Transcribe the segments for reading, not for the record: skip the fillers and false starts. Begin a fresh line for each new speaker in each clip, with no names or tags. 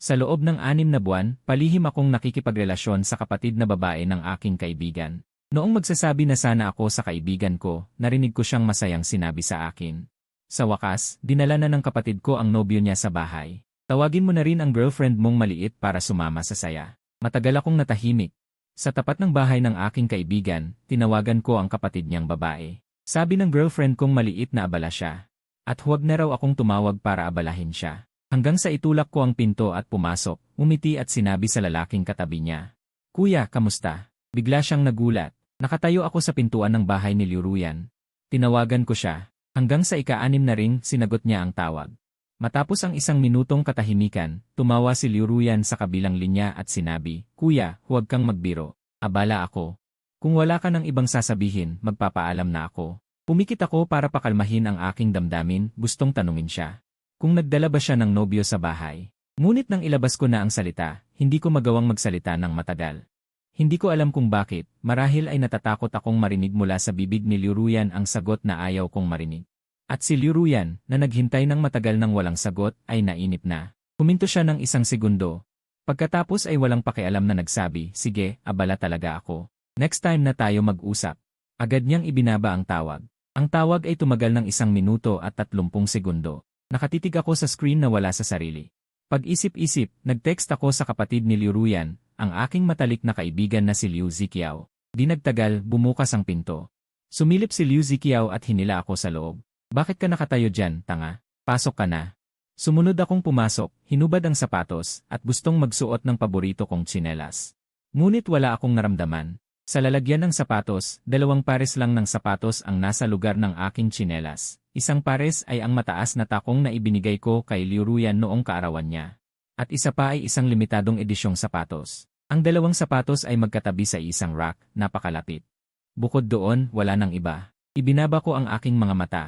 Sa loob ng 6 na buwan, palihim akong nakikipagrelasyon sa kapatid na babae ng aking kaibigan. Noong magsasabi na sana ako sa kaibigan ko, narinig ko siyang masayang sinabi sa akin. Sa wakas, dinala na ng kapatid ko ang nobyo niya sa bahay. Tawagin mo na rin ang girlfriend mong maliit para sumama sa saya. Matagal akong natahimik. Sa tapat ng bahay ng aking kaibigan, tinawagan ko ang kapatid niyang babae. Sabi ng girlfriend kong maliit na abala siya. At huwag na raw akong tumawag para abalahin siya. Hanggang sa itulak ko ang pinto at pumasok, umiti at sinabi sa lalaking katabi niya. Kuya, kamusta? Bigla siyang nagulat. Nakatayo ako sa pintuan ng bahay ni Liuruyan. Tinawagan ko siya. Hanggang sa ika-6 na ring sinagot niya ang tawag. Matapos ang 1 minutong katahimikan, tumawa si Liuruyan sa kabilang linya at sinabi, Kuya, huwag kang magbiro. Abala ako. Kung wala ka ng ibang sasabihin, magpapaalam na ako. Pumikit ako para pakalmahin ang aking damdamin, gustong tanungin siya. Kung nagdala ba siya ng nobyo sa bahay. Ngunit nang ilabas ko na ang salita, hindi ko magawang magsalita ng matagal. Hindi ko alam kung bakit, marahil ay natatakot akong marinig mula sa bibig ni Liuruyan ang sagot na ayaw kong marinig. At si Liuruyan, na naghintay ng matagal ng walang sagot, ay nainip na. Huminto siya ng 1 segundo. Pagkatapos ay walang pakialam na nagsabi, sige, abala talaga ako. Next time na tayo mag-usap. Agad niyang ibinaba ang tawag. Ang tawag ay tumagal ng 1 minuto at 30 segundo. Nakatitig ako sa screen na wala sa sarili. Pag-isip-isip, nag-text ako sa kapatid ni Liuruyan, ang aking matalik na kaibigan na si Liu Ziqiao. Di nagtagal, bumukas ang pinto. Sumilip si Liu Ziqiao at hinila ako sa loob. Bakit ka nakatayo dyan, tanga? Pasok ka na. Sumunod akong pumasok, hinubad ang sapatos, at gustong magsuot ng paborito kong tsinelas. Ngunit wala akong naramdaman. Sa lalagyan ng sapatos, 2 pares lang ng sapatos ang nasa lugar ng aking tsinelas. 1 pares ay ang mataas na takong na ibinigay ko kay Liuruyan noong kaarawan niya. At isa pa ay 1 limitadong edisyong sapatos. Ang 2 sapatos ay magkatabi sa isang rack, napakalapit. Bukod doon, wala nang iba. Ibinaba ko ang aking mga mata.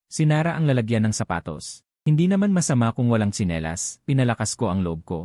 Sinara ang lalagyan ng sapatos. Hindi naman masama kung walang tsinelas, pinalakas ko ang loob ko.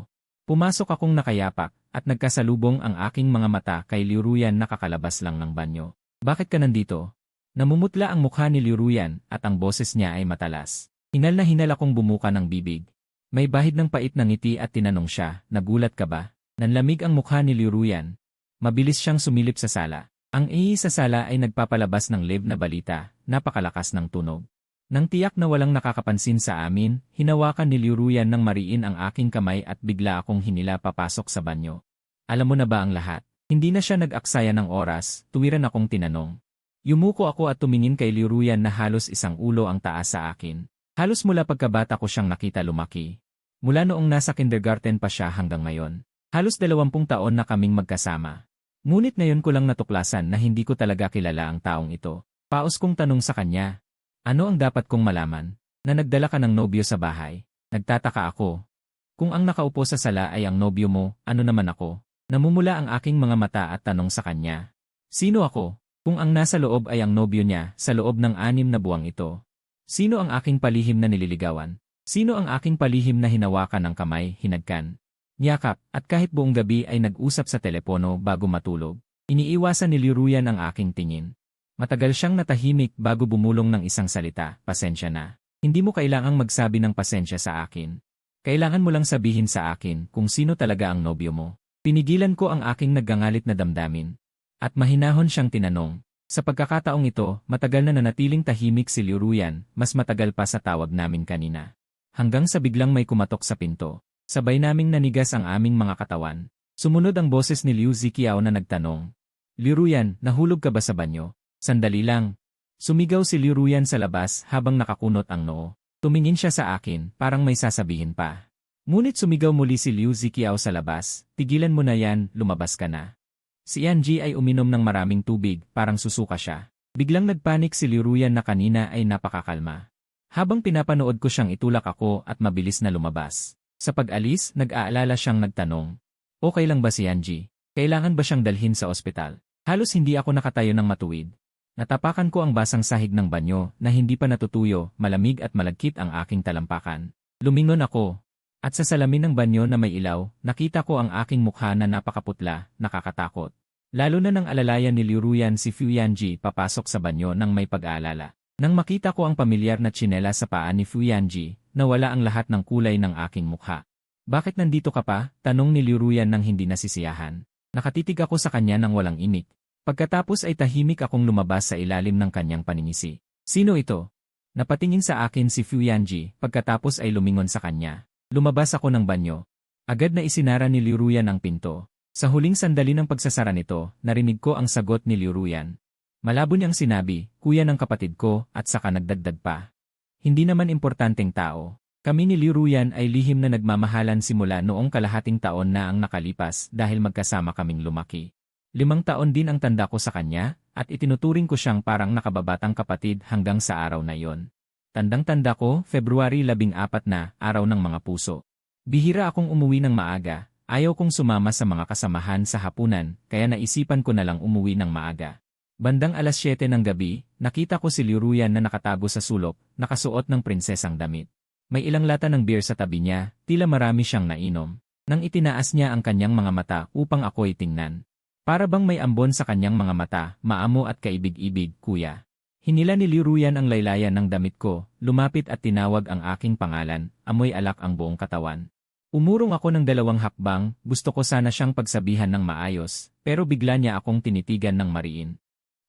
Pumasok akong nakayapak, at nagkasalubong ang aking mga mata kay Liuruyan na kakalabas lang ng banyo. Bakit ka nandito? Namumutla ang mukha ni Liuruyan at ang boses niya ay matalas. Hinal na hinal akong bumuka ng bibig. May bahid ng pait na ngiti at tinanong siya, nagulat ka ba? Nanlamig ang mukha ni Liuruyan. Mabilis siyang sumilip sa sala. Ang ihi sa sala ay nagpapalabas ng live na balita, napakalakas ng tunog. Nang tiyak na walang nakakapansin sa amin, hinawakan ni Liuruyan ng mariin ang aking kamay at bigla akong hinila papasok sa banyo. Alam mo na ba ang lahat? Hindi na siya nag-aksaya ng oras, tuwiran akong tinanong. Yumuko ako at tumingin kay Liuruyan na halos 1 ulo ang taas sa akin. Halos mula pagkabata ko siyang nakita lumaki. Mula noong nasa kindergarten pa siya hanggang ngayon. Halos 20 taon na kaming magkasama. Ngunit ngayon ko lang natuklasan na hindi ko talaga kilala ang taong ito. Paos kong tanong sa kanya. Ano ang dapat kong malaman? Na nagdala ka ng nobyo sa bahay? Nagtataka ako. Kung ang nakaupo sa sala ay ang nobyo mo, ano naman ako? Namumula ang aking mga mata at tanong sa kanya. Sino ako? Kung ang nasa loob ay ang nobyo niya sa loob ng 6 na buwang ito. Sino ang aking palihim na nililigawan? Sino ang aking palihim na hinawakan ng kamay, hinagkan? Niyakap, at kahit buong gabi ay nag-usap sa telepono bago matulog. Iniiwasan ni Liuruyan ang aking tingin. Matagal siyang natahimik bago bumulong ng isang salita, pasensya na. Hindi mo kailangang magsabi ng pasensya sa akin. Kailangan mo lang sabihin sa akin kung sino talaga ang nobyo mo. Pinigilan ko ang aking naggangalit na damdamin. At mahinahon siyang tinanong. Sa pagkakataong ito, matagal na nanatiling tahimik si Liuruyan, mas matagal pa sa tawag namin kanina. Hanggang sa biglang may kumatok sa pinto. Sabay naming nanigas ang aming mga katawan. Sumunod ang boses ni Liu Ziqiao na nagtanong. Liuruyan, nahulog ka ba sa banyo? Sandali lang. Sumigaw si Liuruyan sa labas habang nakakunot ang noo. Tumingin siya sa akin, parang may sasabihin pa. Ngunit sumigaw muli si Liu Ziqiao sa labas, tigilan mo na yan, lumabas ka na. Si Yanji ay uminom ng maraming tubig, parang susuka siya. Biglang nagpanik si Liuruyan na kanina ay napakakalma. Habang pinapanood ko siyang itulak ako at mabilis na lumabas. Sa pag-alis, nag-aalala siyang nagtanong. Okay lang ba si Yanji? Kailangan ba siyang dalhin sa ospital? Halos hindi ako nakatayo ng matuwid. Natapakan ko ang basang sahig ng banyo na hindi pa natutuyo, malamig at malagkit ang aking talampakan. Lumingon ako. At sa salamin ng banyo na may ilaw, nakita ko ang aking mukha na napakaputla, nakakatakot. Lalo na nang alalayan ni Liuruyan si Fu Yanji papasok sa banyo nang may pag-aalala. Nang makita ko ang pamilyar na tsinela sa paa ni Fu Yanji, nawala ang lahat ng kulay ng aking mukha. Bakit nandito ka pa? Tanong ni Liu Ruyan nang hindi nasisiyahan. Nakatitig ako sa kanya nang walang imik. Pagkatapos ay tahimik akong lumabas sa ilalim ng kanyang paningisi. Sino ito? Napatingin sa akin si Fu Yanji, pagkatapos ay lumingon sa kanya. Lumabas ako ng banyo. Agad na isinara ni Liu Ruyan ang pinto. Sa huling sandali ng pagsasara nito, narinig ko ang sagot ni Liu Ruyan. Malabo niyang sinabi, kuya ng kapatid ko, at saka nagdagdag pa. Hindi naman importanteng tao. Kami ni Liu Ruyan ay lihim na nagmamahalan simula noong kalahating taon na ang nakalipas dahil magkasama kaming lumaki. 5 taon din ang tanda ko sa kanya, at itinuturing ko siyang parang nakababatang kapatid hanggang sa araw na iyon. Tandang-tanda ko, February 14 na, araw ng mga puso. Bihira akong umuwi ng maaga, ayaw kong sumama sa mga kasamahan sa hapunan, kaya naisipan ko na lang umuwi ng maaga. Bandang alas 7 ng gabi, nakita ko si Liu Ruyan na nakatago sa sulok, nakasuot ng prinsesang damit. May ilang lata ng beer sa tabi niya, tila marami siyang nainom. Nang itinaas niya ang kanyang mga mata upang ako'y tingnan. Para bang may ambon sa kanyang mga mata, maamo at kaibig-ibig, kuya. Hinila ni Liu Ruyan ang laylayan ng damit ko, lumapit at tinawag ang aking pangalan, amoy alak ang buong katawan. Umurong ako ng 2 hakbang, gusto ko sana siyang pagsabihan ng maayos, pero bigla niya akong tinitigan ng mariin.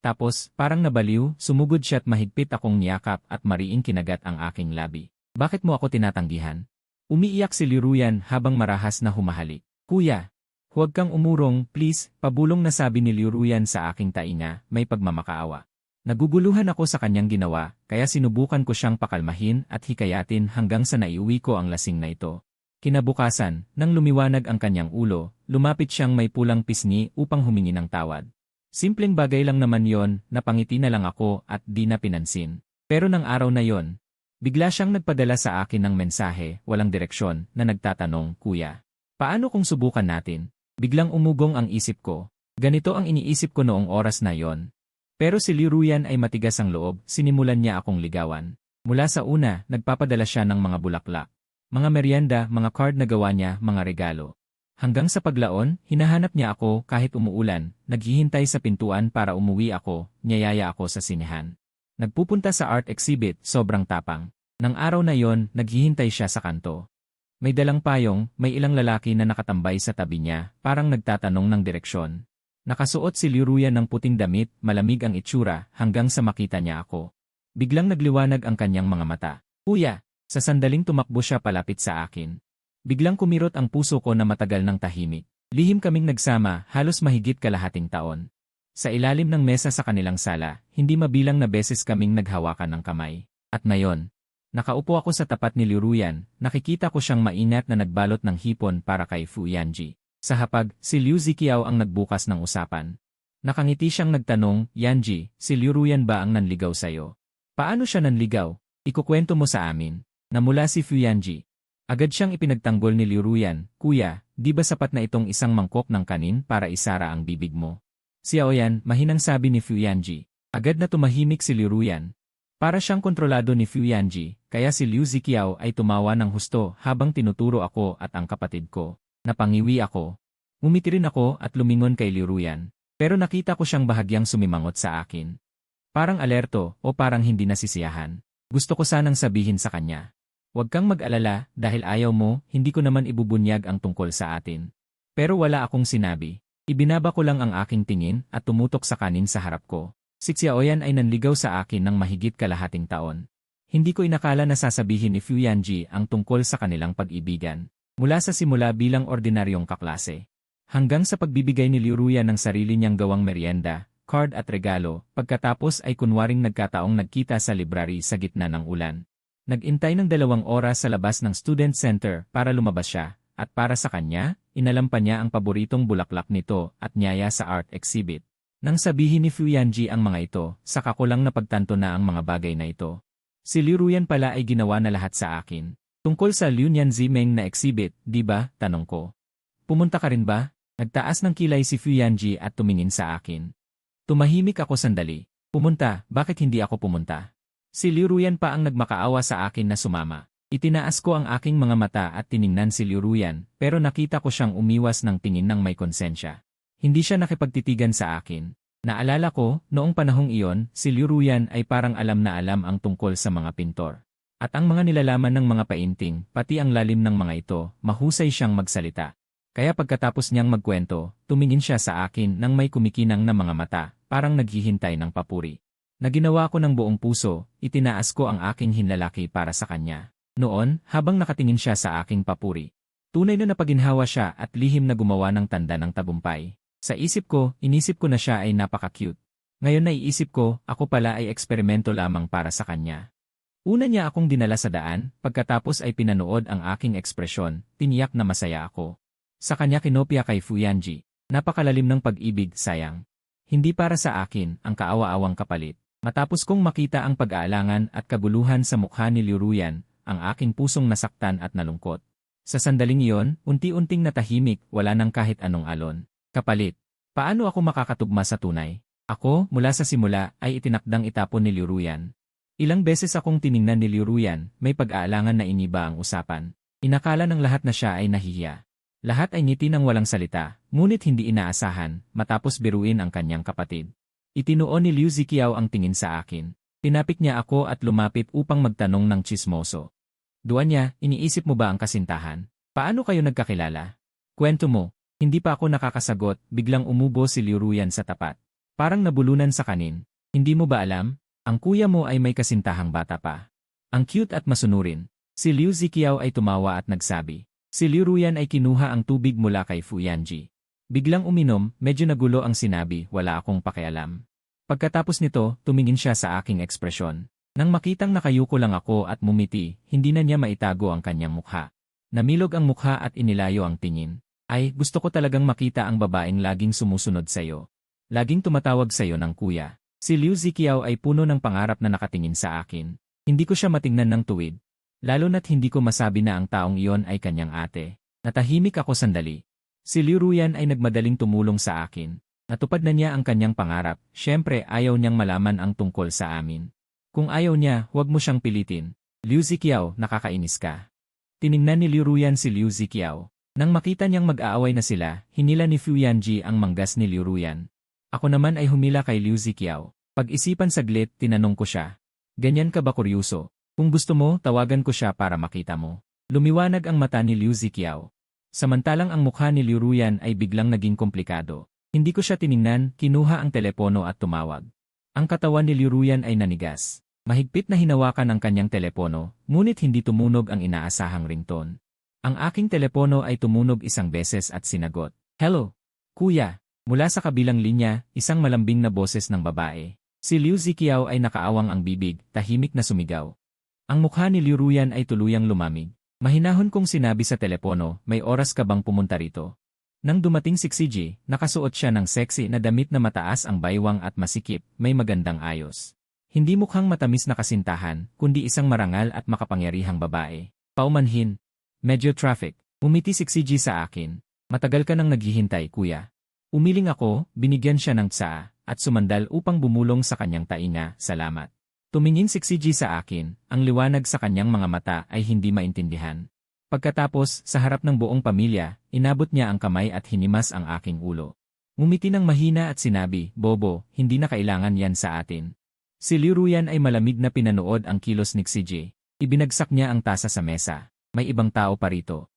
Tapos, parang nabaliw, sumugod siya at mahigpit akong niyakap at mariing kinagat ang aking labi. Bakit mo ako tinatanggihan? Umiiyak si Liu Ruyan habang marahas na humahalik. Kuya, huwag kang umurong, please, pabulong na sabi ni Liu Ruyan sa aking tainga, may pagmamakaawa. Naguguluhan ako sa kanyang ginawa, kaya sinubukan ko siyang pakalmahin at hikayatin hanggang sa naiuwi ko ang lasing na ito. Kinabukasan, nang lumiwanag ang kanyang ulo, lumapit siyang may pulang pisngi upang humingi ng tawad. Simpleng bagay lang naman yon, napangiti na lang ako at di na pinansin. Pero nang araw na yon, bigla siyang nagpadala sa akin ng mensahe, walang direksyon, na nagtatanong, kuya. Paano kung subukan natin? Biglang umugong ang isip ko. Ganito ang iniisip ko noong oras na yon. Pero si Liu Ruyan ay matigas ang loob, sinimulan niya akong ligawan. Mula sa una, nagpapadala siya ng mga bulaklak. Mga merienda, mga card na gawa niya, mga regalo. Hanggang sa paglaon, hinahanap niya ako kahit umuulan, naghihintay sa pintuan para umuwi ako, niyayaya ako sa sinehan. Nagpupunta sa art exhibit, sobrang tapang. Nang araw na yon, naghihintay siya sa kanto. May dalang payong, may ilang lalaki na nakatambay sa tabi niya, parang nagtatanong ng direksyon. Nakasuot si Liu Ruyan ng puting damit, malamig ang itsura, hanggang sa makita niya ako. Biglang nagliwanag ang kanyang mga mata. Kuya! Sa sandaling tumakbo siya palapit sa akin. Biglang kumirot ang puso ko na matagal ng tahimik. Lihim kaming nagsama, halos mahigit kalahating taon. Sa ilalim ng mesa sa kanilang sala, hindi mabilang na beses kaming naghawakan ng kamay. At ngayon, nakaupo ako sa tapat ni Liu Ruyan, nakikita ko siyang maingat na nagbalot ng hipon para kay Fu Yanji. Sa hapag, si Liu Ziqiao ang nagbukas ng usapan. Nakangiti siyang nagtanong, Yanji, si Liu Ruyan ba ang nanligaw sa'yo? Paano siya nanligaw? Ikukwento mo sa amin. Namula si Fu Yanji. Agad siyang ipinagtanggol ni Liu Ruyan, kuya, di ba sapat na itong isang mangkok ng kanin para isara ang bibig mo? Xiaoyan, mahinang sabi ni Fu Yanji. Agad na tumahimik si Liu Ruyan. Para siyang kontrolado ni Fu Yanji, kaya si Liu Ziqiao ay tumawa ng husto habang tinuturo ako at ang kapatid ko. Napangiwi ako. Umiti rin ako at lumingon kay Liu Ruyan. Pero nakita ko siyang bahagyang sumimangot sa akin. Parang alerto o parang hindi nasisiyahan. Gusto ko sanang sabihin sa kanya. Huwag kang mag-alala dahil ayaw mo, hindi ko naman ibubunyag ang tungkol sa atin. Pero wala akong sinabi. Ibinaba ko lang ang aking tingin at tumutok sa kanin sa harap ko. Si Xiaoyan ay nanligaw sa akin ng mahigit kalahating taon. Hindi ko inakala na sasabihin ni Fu Yanji ang tungkol sa kanilang pag-ibigan. Mula sa simula bilang ordinaryong kaklase. Hanggang sa pagbibigay ni Liu Ruyan ng sarili niyang gawang merienda, card at regalo, pagkatapos ay kunwaring nagkataong nagkita sa library sa gitna ng ulan. Nag-intay ng 2 oras sa labas ng student center para lumabas siya, at para sa kanya, inalam pa niya ang paboritong bulaklak nito at niyaya sa art exhibit. Nang sabihin ni Fu Yanji ang mga ito, saka ko lang napagtanto na ang mga bagay na ito. Si Liu Ruyan pala ay ginawa na lahat sa akin. Tungkol sa Liu Nianzimeng na exhibit, di ba? Tanong ko. Pumunta ka rin ba? Nagtaas ng kilay si Fu Yanji at tumingin sa akin. Tumahimik ako sandali. Pumunta, bakit hindi ako pumunta? Si Liu Ruyan pa ang nagmakaawa sa akin na sumama. Itinaas ko ang aking mga mata at tiningnan si Liu Ruyan, pero nakita ko siyang umiwas ng tingin ng may konsensya. Hindi siya nakipagtitigan sa akin. Naalala ko, noong panahong iyon, si Liu Ruyan ay parang alam na alam ang tungkol sa mga pintor. At ang mga nilalaman ng mga painting, pati ang lalim ng mga ito, mahusay siyang magsalita. Kaya pagkatapos niyang magkwento, tumingin siya sa akin nang may kumikinang na mga mata, parang naghihintay ng papuri. Na ginawa ko ng buong puso, itinaas ko ang aking hinlalaki para sa kanya. Noon, habang nakatingin siya sa aking papuri, tunay na napaginhawa siya at lihim na gumawa ng tanda ng tagumpay. Sa inisip ko na siya ay napaka-cute. Ngayon naiisip ko, ako pala ay eksperimento lamang para sa kanya. Una niya akong dinala sa daan, pagkatapos ay pinanood ang aking ekspresyon, tiniyak na masaya ako. Sa kanya kinopya kay Fuyanji, napakalalim ng pag-ibig, sayang. Hindi para sa akin, ang kaawa-awang kapalit. Matapos kong makita ang pag-aalangan at kaguluhan sa mukha ni Liu Ruyan, ang aking pusong nasaktan at nalungkot. Sa sandaling iyon, unti-unting natahimik, wala nang kahit anong alon. Kapalit. Paano ako makakatugma sa tunay? Ako, mula sa simula, ay itinakdang itapon ni Liu Ruyan. Ilang beses akong tiningnan ni Liu Ruyan, may pag-aalangan na iniba ang usapan. Inakala ng lahat na siya ay nahihiya. Lahat ay ngiti ng walang salita, ngunit hindi inaasahan, matapos biruin ang kanyang kapatid. Itinuon ni Liu Ziqiao ang tingin sa akin. Tinapik niya ako at lumapit upang magtanong ng tsismoso. Dua niya, iniisip mo ba ang kasintahan? Paano kayo nagkakilala? Kwento mo. Hindi pa ako nakakasagot, biglang umubo si Liu Ruyan sa tapat. Parang nabulunan sa kanin. Hindi mo ba alam? Ang kuya mo ay may kasintahang bata pa. Ang cute at masunurin. Si Liu Ziqiao ay tumawa at nagsabi. Si Liu Ruyan ay kinuha ang tubig mula kay Fuyanji. Biglang uminom, medyo nagulo ang sinabi, wala akong pakialam. Pagkatapos nito, tumingin siya sa aking ekspresyon. Nang makitang nakayuko lang ako at mumiti, hindi na niya maitago ang kanyang mukha. Namilog ang mukha at inilayo ang tingin. Ay, gusto ko talagang makita ang babaeng laging sumusunod sa'yo. Laging tumatawag sa'yo ng kuya. Si Liu Ziqiao ay puno ng pangarap na nakatingin sa akin. Hindi ko siya matingnan ng tuwid. Lalo na't hindi ko masabi na ang taong iyon ay kanyang ate. Natahimik ako sandali. Si Liu Ruyan ay nagmadaling tumulong sa akin. Natupad na niya ang kanyang pangarap, syempre ayaw niyang malaman ang tungkol sa amin. Kung ayaw niya, huwag mo siyang pilitin. Liu Ziqiao, nakakainis ka. Tiningnan ni Liu Ruyan si Liu Ziqiao. Nang makita niyang mag-aaway na sila, hinila ni Fuyanji ang manggas ni Liu Ruyan. Ako naman ay humila kay Liu Ziqiao. Pag-isipan saglit, tinanong ko siya. Ganyan ka ba kuryoso? Kung gusto mo, tawagan ko siya para makita mo. Lumiwanag ang mata ni Liu Ziqiao. Samantalang ang mukha ni Liu Ruyan ay biglang naging komplikado. Hindi ko siya tiningnan, kinuha ang telepono at tumawag. Ang katawan ni Liu Ruyan ay nanigas. Mahigpit na hinawakan ang kanyang telepono, ngunit hindi tumunog ang inaasahang ringtone. Ang aking telepono ay tumunog isang beses at sinagot. Hello, kuya. Mula sa kabilang linya, isang malambing na boses ng babae. Si Liu Ziqiao ay nakaawang ang bibig, tahimik na sumigaw. Ang mukha ni Liu Ruyan ay tuluyang lumamig. Mahinahon kong sinabi sa telepono, may oras ka bang pumunta rito? Nang dumating si Xiji, nakasuot siya ng sexy na damit na mataas ang baywang at masikip, may magandang ayos. Hindi mukhang matamis na kasintahan, kundi isang marangal at makapangyarihang babae. Paumanhin. Medyo traffic. Umiti si Xiji sa akin. Matagal ka nang naghihintay, kuya. Umiling ako, binigyan siya ng tsaa, at sumandal upang bumulong sa kanyang tainga, salamat. Tumingin si Xiji sa akin, ang liwanag sa kanyang mga mata ay hindi maintindihan. Pagkatapos, sa harap ng buong pamilya, inabot niya ang kamay at hinimas ang aking ulo. Ngumiti ng mahina at sinabi, Bobo, hindi na kailangan yan sa atin. Si Liu Ruyan ay malamig na pinanood ang kilos ni Xiji. Ibinagsak niya ang tasa sa mesa. May ibang tao pa rito.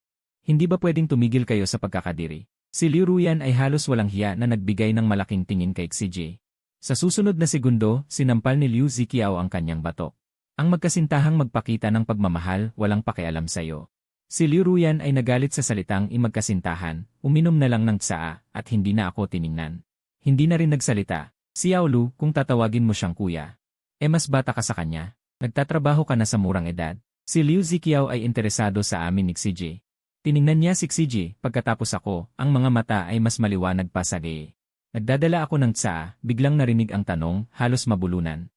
Hindi ba pwedeng tumigil kayo sa pagkakadiri? Si Liu Ruyan ay halos walang hiya na nagbigay ng malaking tingin kay Xiji. Sa susunod na segundo, sinampal ni Liu Ziqiao ang kanyang batok. Ang magkasintahang magpakita ng pagmamahal, walang pakialam sa'yo. Si Liu Ruyan ay nagalit sa salitang imagkasintahan, uminom na lang ng tsaa, at hindi na ako tiningnan. Hindi na rin nagsalita. Xiao Lu, kung tatawagin mo siyang kuya. Mas bata ka sa kanya. Nagtatrabaho ka na sa murang edad. Si Liu Ziqiao ay interesado sa amin ni Xiji. Tiningnan niya si Xiji, pagkatapos ako, ang mga mata ay mas maliwanag pa sa gaye. Nagdadala ako ng tsaa, biglang narinig ang tanong, halos mabulunan.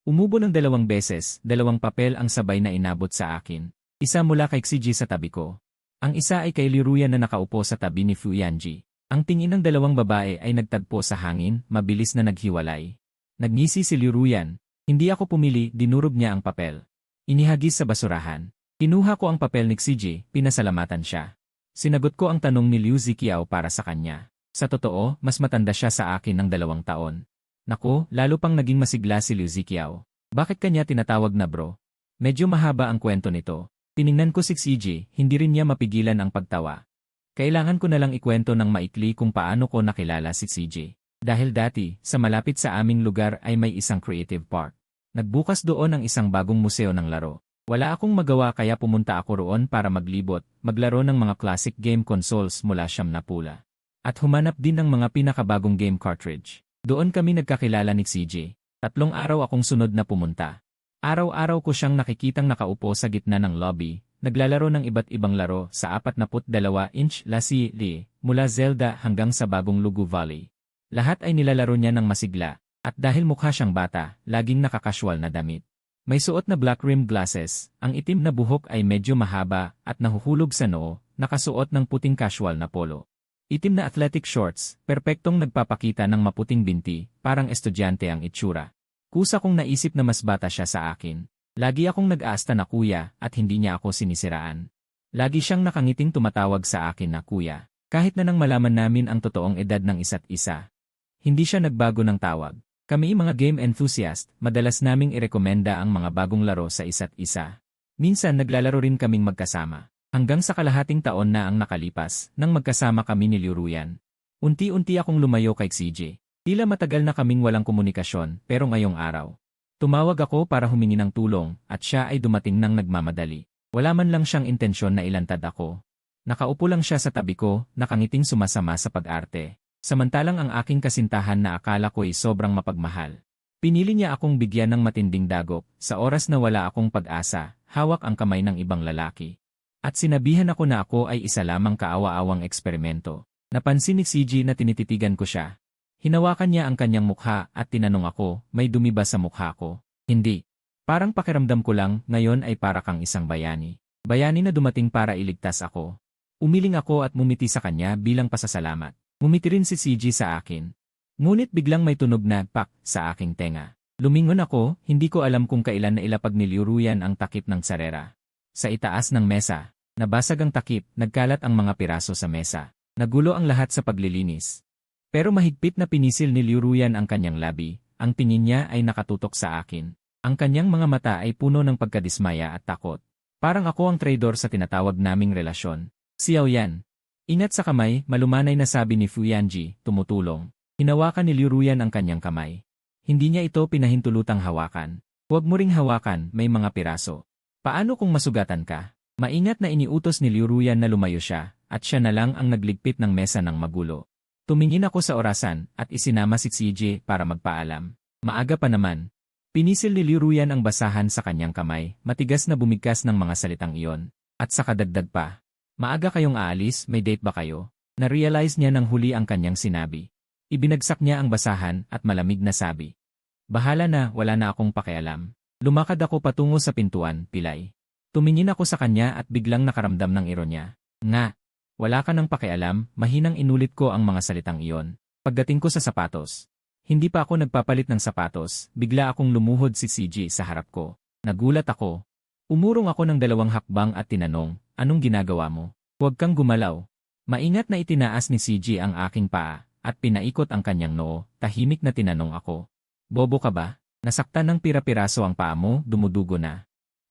Umubo ng 2 beses, 2 papel ang sabay na inabot sa akin. Isa mula kay Xiji sa tabi ko. Ang isa ay kay Liu Ruyan na nakaupo sa tabi ni Fuyanji. Ang tingin ng 2 babae ay nagtagpo sa hangin, mabilis na naghiwalay. Nagngisi si Liu Ruyan. Hindi ako pumili, dinurog niya ang papel. Inihagis sa basurahan. Kinuha ko ang papel ni Xiji, pinasalamatan siya. Sinagot ko ang tanong ni Liu Ziqiao para sa kanya. Sa totoo, mas matanda siya sa akin ng 2 taon. Naku, lalo pang naging masigla si Liu Ziqiao. Bakit kanya tinatawag na bro? Medyo mahaba ang kwento nito. Tiningnan ko si CJ, hindi rin niya mapigilan ang pagtawa. Kailangan ko na lang ikwento ng maikli kung paano ko nakilala si CJ. Dahil dati, sa malapit sa aming lugar ay may isang creative park. Nagbukas doon ang isang bagong museo ng laro. Wala akong magawa kaya pumunta ako roon para maglibot, maglaro ng mga classic game consoles mula siyam na pula. At humanap din ng mga pinakabagong game cartridge. Doon kami nagkakilala ni CJ. 3 araw akong sunod na pumunta. Araw-araw ko siyang nakikitang nakaupo sa gitna ng lobby, naglalaro ng iba't ibang laro sa 42-inch LCD, mula Zelda hanggang sa bagong Lugu Valley. Lahat ay nilalaro niya ng masigla, at dahil mukha siyang bata, laging nakakasual na damit. May suot na black-rimmed glasses, ang itim na buhok ay medyo mahaba at nahuhulog sa noo, nakasuot ng puting casual na polo. Itim na athletic shorts, perpektong nagpapakita ng maputing binti, parang estudyante ang itsura. Kusa kong naisip na mas bata siya sa akin. Lagi akong nag-aasta na kuya at hindi niya ako sinisiraan. Lagi siyang nakangiting tumatawag sa akin na kuya, kahit na nang malaman namin ang totoong edad ng isa't isa. Hindi siya nagbago ng tawag. Kami mga game enthusiast, madalas naming irekomenda ang mga bagong laro sa isa't isa. Minsan naglalaro rin kaming magkasama. Hanggang sa kalahating taon na ang nakalipas, nang magkasama kami ni Liuruyan. Unti-unti akong lumayo kay CJ. Tila matagal na kaming walang komunikasyon, pero ngayong araw. Tumawag ako para humingi ng tulong, at siya ay dumating nang nagmamadali. Wala man lang siyang intensyon na ilantad ako. Nakaupo lang siya sa tabi ko, nakangiting sumasama sa pag-arte. Samantalang ang aking kasintahan na akala ko ay sobrang mapagmahal. Pinili niya akong bigyan ng matinding dagok, sa oras na wala akong pag-asa, hawak ang kamay ng ibang lalaki. At sinabihan ako na ako ay isa lamang kaawa-awang eksperimento. Napansin ni CJ na tinititigan ko siya. Hinawakan niya ang kanyang mukha at tinanong ako, may dumi ba sa mukha ko? Hindi. Parang pakiramdam ko lang, ngayon ay para kang isang bayani. Bayani na dumating para iligtas ako. Umiling ako at mumiti sa kanya bilang pasasalamat. Mumiti rin si CJ sa akin. Ngunit biglang may tunog na pak sa aking tenga. Lumingon ako, hindi ko alam kung kailan na ilapag ni Liuruyan ang takip ng tsarera. Sa itaas ng mesa, nabasag ang takip, nagkalat ang mga piraso sa mesa. Nagulo ang lahat sa paglilinis. Pero mahigpit na pinisil ni Liuruyan ang kanyang labi, ang tingin niya ay nakatutok sa akin. Ang kanyang mga mata ay puno ng pagkadismaya at takot. Parang ako ang traidor sa tinatawag naming relasyon. Xiao Yan. Ingat sa kamay, malumanay na sabi ni Fu Yanji, tumutulong. Hinawakan ni Liuruyan ang kanyang kamay. Hindi niya ito pinahintulutang hawakan. Huwag mo ring hawakan, may mga piraso. Paano kung masugatan ka? Maingat na iniutos ni Liuruyan na lumayo siya, at siya na lang ang nagligpit ng mesa ng magulo. Tumingin ako sa orasan, at isinama si CJ para magpaalam. Maaga pa naman. Pinisil ni Liuruyan ang basahan sa kanyang kamay, matigas na bumigkas ng mga salitang iyon. At sa kadagdag pa. Maaga kayong aalis, may date ba kayo? Na-realize niya nang huli ang kanyang sinabi. Ibinagsak niya ang basahan at malamig na sabi. Bahala na, wala na akong pakialam. Lumakad ako patungo sa pintuan, Pilay. Tumingin ako sa kanya at biglang nakaramdam ng ironya. Nga, wala ka ng pakialam, mahinang inulit ko ang mga salitang iyon. Pagdating ko sa sapatos. Hindi pa ako nagpapalit ng sapatos, bigla akong lumuhod si CJ sa harap ko. Nagulat ako. Umurong ako ng 2 hakbang at tinanong, anong ginagawa mo? Huwag kang gumalaw. Maingat na itinaas ni CJ ang aking paa, at pinaikot ang kanyang noo, tahimik na tinanong ako. Bobo ka ba? Nasaktan ng pira-piraso ang paa mo, dumudugo na.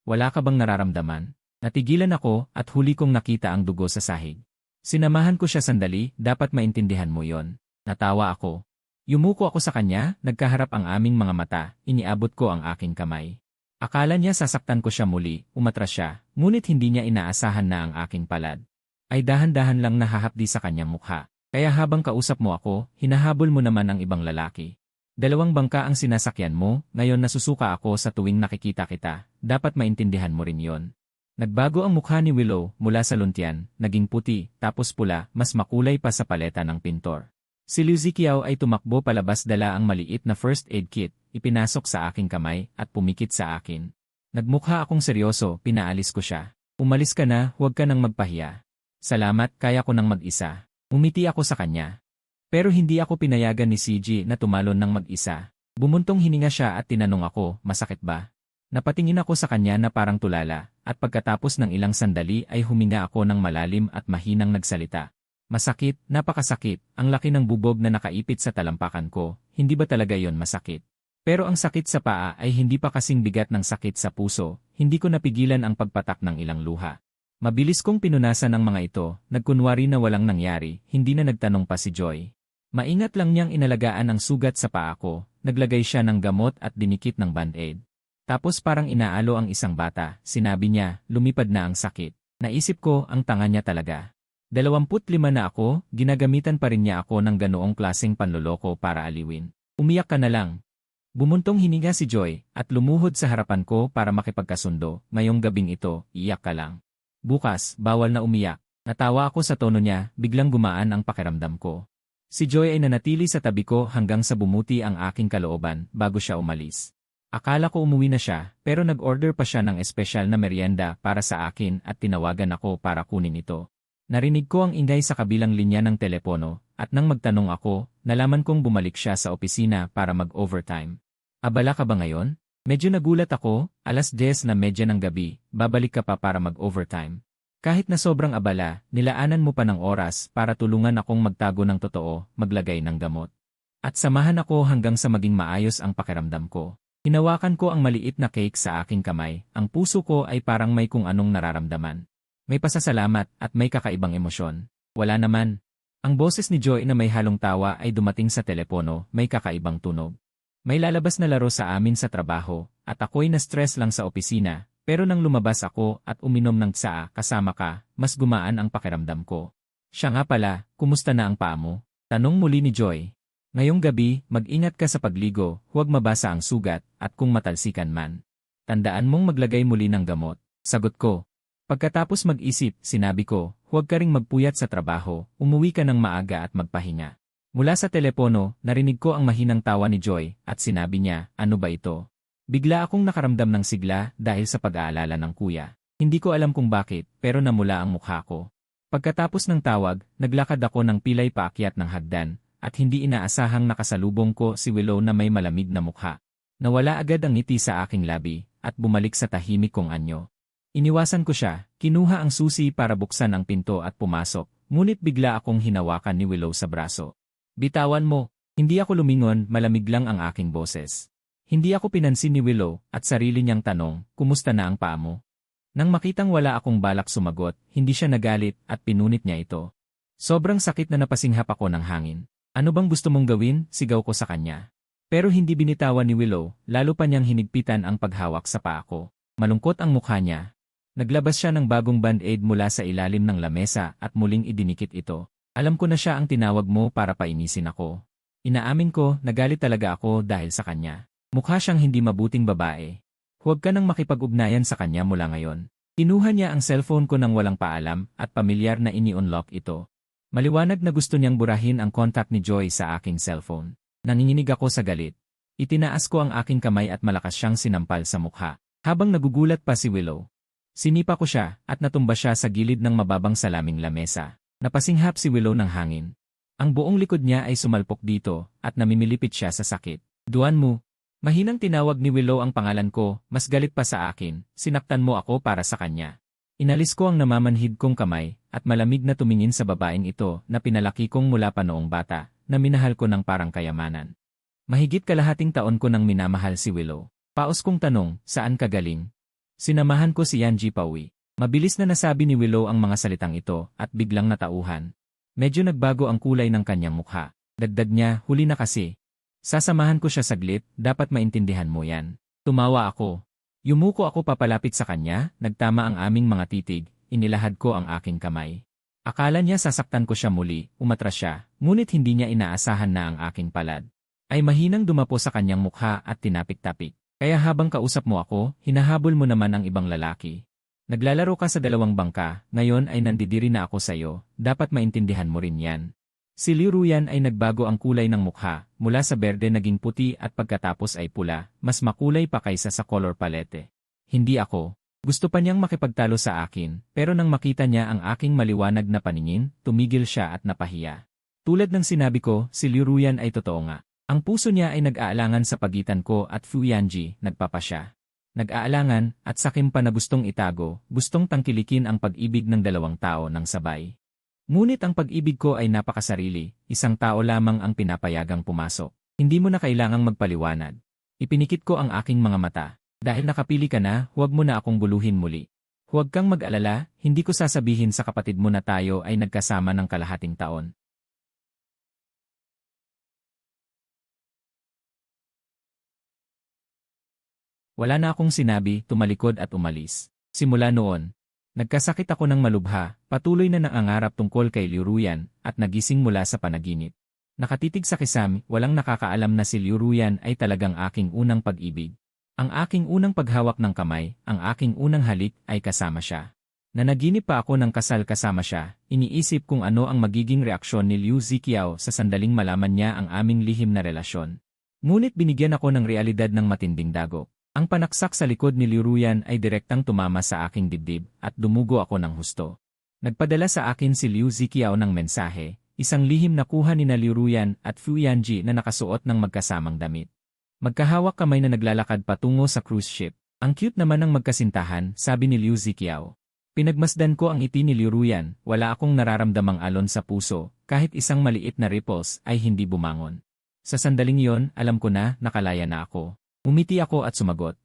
Wala ka bang nararamdaman? Natigilan ako at huli kong nakita ang dugo sa sahig. Sinamahan ko siya sandali, dapat maintindihan mo yon. Natawa ako. Yumuko ako sa kanya, nagkaharap ang aming mga mata, iniabot ko ang aking kamay. Akala niya sasaktan ko siya muli, umatras siya, ngunit hindi niya inaasahan na ang aking palad. Ay dahan-dahan lang nahahapdi sa kanyang mukha. Kaya habang kausap mo ako, hinahabol mo naman ang ibang lalaki. 2 bangka ang sinasakyan mo, ngayon nasusuka ako sa tuwing nakikita kita, dapat maintindihan mo rin yon. Nagbago ang mukha ni Willow, mula sa luntian, naging puti, tapos pula, mas makulay pa sa paleta ng pintor. Si Liu Ziqiao ay tumakbo palabas dala ang maliit na first aid kit, ipinasok sa aking kamay, at pumikit sa akin. Nagmukha akong seryoso, pinaalis ko siya. Umalis ka na, huwag ka nang magpahiya. Salamat, kaya ko nang mag-isa. Umiti ako sa kanya. Pero hindi ako pinayagan ni CJ na tumalon ng mag-isa. Bumuntong hininga siya at tinanong ako, masakit ba? Napatingin ako sa kanya na parang tulala, at pagkatapos ng ilang sandali ay huminga ako ng malalim at mahinang nagsalita. Masakit, napakasakit, ang laki ng bubog na nakaipit sa talampakan ko, hindi ba talaga yon masakit? Pero ang sakit sa paa ay hindi pa kasing bigat ng sakit sa puso, hindi ko napigilan ang pagpatak ng ilang luha. Mabilis kong pinunasan ang mga ito, nagkunwari na walang nangyari, hindi na nagtanong pa si Joy. Maingat lang niyang inalagaan ang sugat sa paa ko, naglagay siya ng gamot at dinikit ng band-aid. Tapos parang inaalo ang isang bata, sinabi niya, lumipad na ang sakit. Naisip ko, ang tanga niya talaga. 25 na ako, ginagamitan pa rin niya ako ng ganoong klaseng panloloko para aliwin. Umiyak ka na lang. Bumuntong hininga si Joy, at lumuhod sa harapan ko para makipagkasundo, ngayong gabing ito, iyak ka lang. Bukas, bawal na umiyak. Natawa ako sa tono niya, biglang gumaan ang pakiramdam ko. Si Joy ay nanatili sa tabi ko hanggang sa bumuti ang aking kalooban bago siya umalis. Akala ko umuwi na siya, pero nag-order pa siya ng espesyal na merienda para sa akin at tinawagan ako para kunin ito. Narinig ko ang ingay sa kabilang linya ng telepono, at nang magtanong ako, nalaman kong bumalik siya sa opisina para mag-overtime. Abala ka ba ngayon? Medyo nagulat ako, 10:10 na medya ng gabi, babalik ka pa para mag-overtime. Kahit na sobrang abala, nilaanan mo pa ng oras para tulungan akong magtago ng totoo, maglagay ng gamot. At samahan ako hanggang sa maging maayos ang pakiramdam ko. Hinawakan ko ang maliit na cake sa aking kamay, ang puso ko ay parang may kung anong nararamdaman. May pasasalamat at may kakaibang emosyon. Wala naman. Ang boses ni Joy na may halong tawa ay dumating sa telepono, may kakaibang tunog. May lalabas na laro sa amin sa trabaho, at ako'y na-stress lang sa opisina, pero nang lumabas ako at uminom ng tsaa kasama ka, mas gumaan ang pakiramdam ko. Siya nga pala, kumusta na ang paa mo? Tanong muli ni Joy. Ngayong gabi, mag-ingat ka sa pagligo, huwag mabasa ang sugat, at kung matalsikan man. Tandaan mong maglagay muli ng gamot. Sagot ko. Pagkatapos mag-isip, sinabi ko, huwag ka ring magpuyat sa trabaho, umuwi ka ng maaga at magpahinga. Mula sa telepono, narinig ko ang mahinang tawa ni Joy, at sinabi niya, ano ba ito? Bigla akong nakaramdam ng sigla dahil sa pag-aalala ng kuya. Hindi ko alam kung bakit, pero namula ang mukha ko. Pagkatapos ng tawag, naglakad ako ng pilay paakyat ng hagdan, at hindi inaasahang nakasalubong ko si Willow na may malamig na mukha. Nawala agad ang ngiti sa aking labi, at bumalik sa tahimik kong anyo. Iniwasan ko siya, kinuha ang susi para buksan ang pinto at pumasok, ngunit bigla akong hinawakan ni Willow sa braso. Bitawan mo, hindi ako lumingon, malamig lang ang aking boses. Hindi ako pinansin ni Willow at sarili niyang tanong, kumusta na ang paa mo? Nang makitang wala akong balak sumagot, hindi siya nagalit at pinunit niya ito. Sobrang sakit na napasinghap ako ng hangin. Ano bang gusto mong gawin? Sigaw ko sa kanya. Pero hindi binitawan ni Willow, lalo pa niyang hinigpitan ang paghawak sa paa ko. Malungkot ang mukha niya. Naglabas siya ng bagong band-aid mula sa ilalim ng lamesa at muling idinikit ito. Alam ko na siya ang tinawag mo para painisin ako. Inaamin ko, nagalit talaga ako dahil sa kanya. Mukha siyang hindi mabuting babae. Huwag ka nang makipag-ugnayan sa kanya mula ngayon. Kinuha niya ang cellphone ko nang walang paalam at pamilyar na ini-unlock ito. Maliwanag na gusto niyang burahin ang contact ni Joy sa aking cellphone. Nanginginig ako sa galit. Itinaas ko ang aking kamay at malakas siyang sinampal sa mukha. Habang nagugulat pa si Willow. Sinipa ko siya at natumba siya sa gilid ng mababang salaming lamesa. Napasinghap si Willow ng hangin. Ang buong likod niya ay sumalpok dito at namimilipit siya sa sakit. Duan mo. Mahinang tinawag ni Willow ang pangalan ko, mas galit pa sa akin, sinaktan mo ako para sa kanya. Inalis ko ang namamanhid kong kamay at malamig na tumingin sa babaeng ito na pinalaki kong mula pa noong bata, na minahal ko ng parang kayamanan. Mahigit kalahating taon ko nang minamahal si Willow. Paos kong tanong, saan ka galing? Sinamahan ko si Yanji pauwi. Mabilis na nasabi ni Willow ang mga salitang ito at biglang natauhan. Medyo nagbago ang kulay ng kanyang mukha. Dagdag niya, huli na kasi. Sasamahan ko siya saglit, dapat maintindihan mo yan. Tumawa ako. Yumuko ako papalapit sa kanya, nagtama ang aming mga titig, inilahad ko ang aking kamay. Akala niya sasaktan ko siya muli, umatras siya, ngunit hindi niya inaasahan na ang aking palad. Ay mahinang dumapo sa kanyang mukha at tinapik-tapik. Kaya habang kausap mo ako, hinahabol mo naman ang ibang lalaki. Naglalaro ka sa dalawang bangka, ngayon ay nandidiri na ako sa'yo, dapat maintindihan mo rin yan. Si Liu Ruyan ay nagbago ang kulay ng mukha, mula sa berde naging puti at pagkatapos ay pula, mas makulay pa kaysa sa color palette. Hindi ako. Gusto pa niyang makipagtalo sa akin, pero nang makita niya ang aking maliwanag na paningin, tumigil siya at napahiya. Tulad ng sinabi ko, si Liu Ruyan ay totoo nga. Ang puso niya ay nag-aalangan sa pagitan ko at Fu Yanji, nagpapasya. Nag-aalangan at sakim pa na gustong itago, gustong tangkilikin ang pag-ibig ng dalawang tao ng sabay. Ngunit ang pag-ibig ko ay napakasarili, isang tao lamang ang pinapayagang pumasok. Hindi mo na kailangang magpaliwanag. Ipinikit ko ang aking mga mata. Dahil nakapili ka na, huwag mo na akong buluhin muli. Huwag kang mag-alala, hindi ko sasabihin sa kapatid mo na tayo ay nagkasama ng kalahating taon. Wala na akong sinabi, tumalikod at umalis. Simula noon, nagkasakit ako ng malubha, patuloy na nangangarap tungkol kay Liu Ruyan, at nagising mula sa panaginip. Nakatitig sa kisame, walang nakakaalam na si Liu Ruyan ay talagang aking unang pag-ibig. Ang aking unang paghawak ng kamay, ang aking unang halik ay kasama siya. Nanaginip pa ako ng kasal kasama siya, iniisip kung ano ang magiging reaksyon ni Liu Ziqiao sa sandaling malaman niya ang aming lihim na relasyon. Ngunit binigyan ako ng realidad ng matinding dagok. Ang panaksak sa likod ni Liu Ruyan ay direktang tumama sa aking dibdib at dumugo ako ng husto. Nagpadala sa akin si Liu Ziqiao ng mensahe, isang lihim na kuha ni Liu Ruyan at Fu Yanji na nakasuot ng magkasamang damit. Magkahawak kamay na naglalakad patungo sa cruise ship. Ang cute naman ng magkasintahan, sabi ni Liu Ziqiao. Pinagmasdan ko ang ngiti ni Liu Ruyan, wala akong nararamdamang alon sa puso, kahit isang maliit na ripples ay hindi bumangon. Sa sandaling iyon, alam ko na, nakalaya na ako. Umiti ako at sumagot.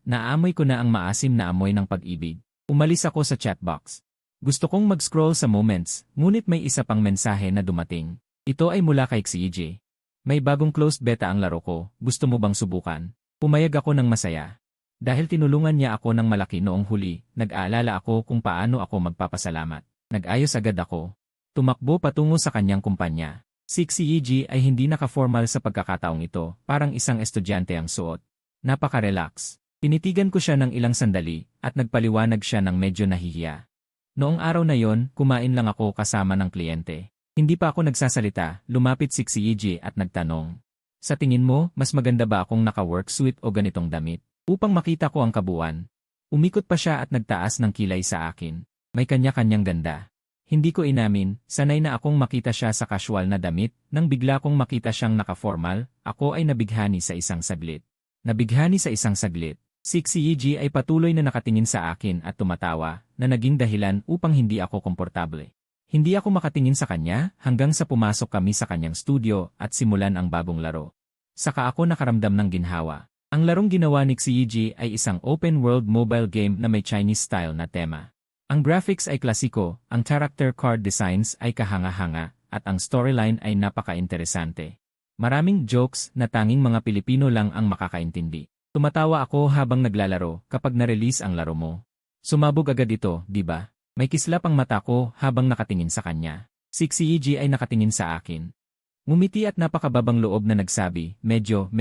Naamoy ko na ang maasim na amoy ng pag-ibig. Umalis ako sa chatbox. Gusto kong mag-scroll sa moments, ngunit may isa pang mensahe na dumating. Ito ay mula kay Xiji. May bagong closed beta ang laro ko, gusto mo bang subukan? Pumayag ako ng masaya. Dahil tinulungan niya ako ng malaki noong huli, nag-aalala ako kung paano ako magpapasalamat. Nag-ayos agad ako. Tumakbo patungo sa kanyang kumpanya. Si Xiji ay hindi naka-formal sa pagkakataong ito, parang isang estudyante ang suot. Napaka-relax. Tinitigan ko siya ng ilang sandali, at nagpaliwanag siya ng medyo nahihiya. Noong araw na yon, kumain lang ako kasama ng kliyente. Hindi pa ako nagsasalita, lumapit si Xiji at nagtanong. Sa tingin mo, mas maganda ba akong naka-work suit o ganitong damit? Upang makita ko ang kabuuan. Umikot pa siya at nagtaas ng kilay sa akin. May kanya-kanyang ganda. Hindi ko inamin, sanay na akong makita siya sa casual na damit, nang bigla kong makita siyang naka-formal, ako ay nabighani sa isang saglit. Nabighani sa isang saglit. Si Xiji ay patuloy na nakatingin sa akin at tumatawa, na naging dahilan upang hindi ako komportable. Hindi ako makatingin sa kanya hanggang sa pumasok kami sa kanyang studio at simulan ang bagong laro. Saka ako nakaramdam ng ginhawa. Ang larong ginawa ni Xiji ay isang open-world mobile game na may Chinese style na tema. Ang graphics ay klasiko, ang character card designs ay kahanga-hanga, at ang storyline ay napaka-interesante. Maraming jokes na tanging mga Pilipino lang ang makakaintindi. Tumatawa ako habang naglalaro kapag na-release ang laro mo. Sumabog agad ito, di ba? May kislap ang mata ko habang nakatingin sa kanya. Si Xiji ay nakatingin sa akin. Ngumiti at napakababang loob na nagsabi, medyo,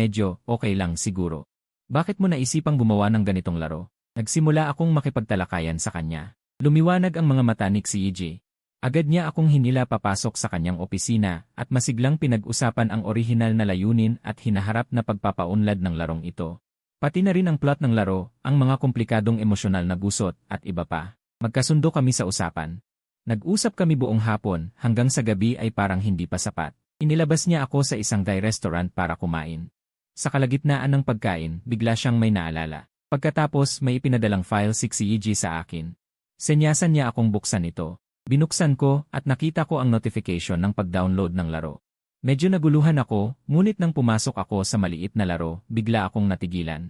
okay lang siguro. Bakit mo naisipang gumawa ng ganitong laro? Nagsimula akong makipagtalakayan sa kanya. Lumiwanag ang mga mata ni Xiji. Agad niya akong hinila papasok sa kanyang opisina at masiglang pinag-usapan ang orihinal na layunin at hinaharap na pagpapaunlad ng larong ito. Pati na rin ang plot ng laro, ang mga komplikadong emosyonal na gusot at iba pa. Magkasundo kami sa usapan. Nag-usap kami buong hapon hanggang sa gabi ay parang hindi pa sapat. Inilabas niya ako sa isang Thai restaurant para kumain. Sa kalagitnaan ng pagkain, bigla siyang may naalala. Pagkatapos may ipinadalang file si Xiji sa akin. Senyasan niya akong buksan ito. Binuksan ko at nakita ko ang notification ng pag-download ng laro. Medyo naguluhan ako, ngunit nang pumasok ako sa maliit na laro, bigla akong natigilan.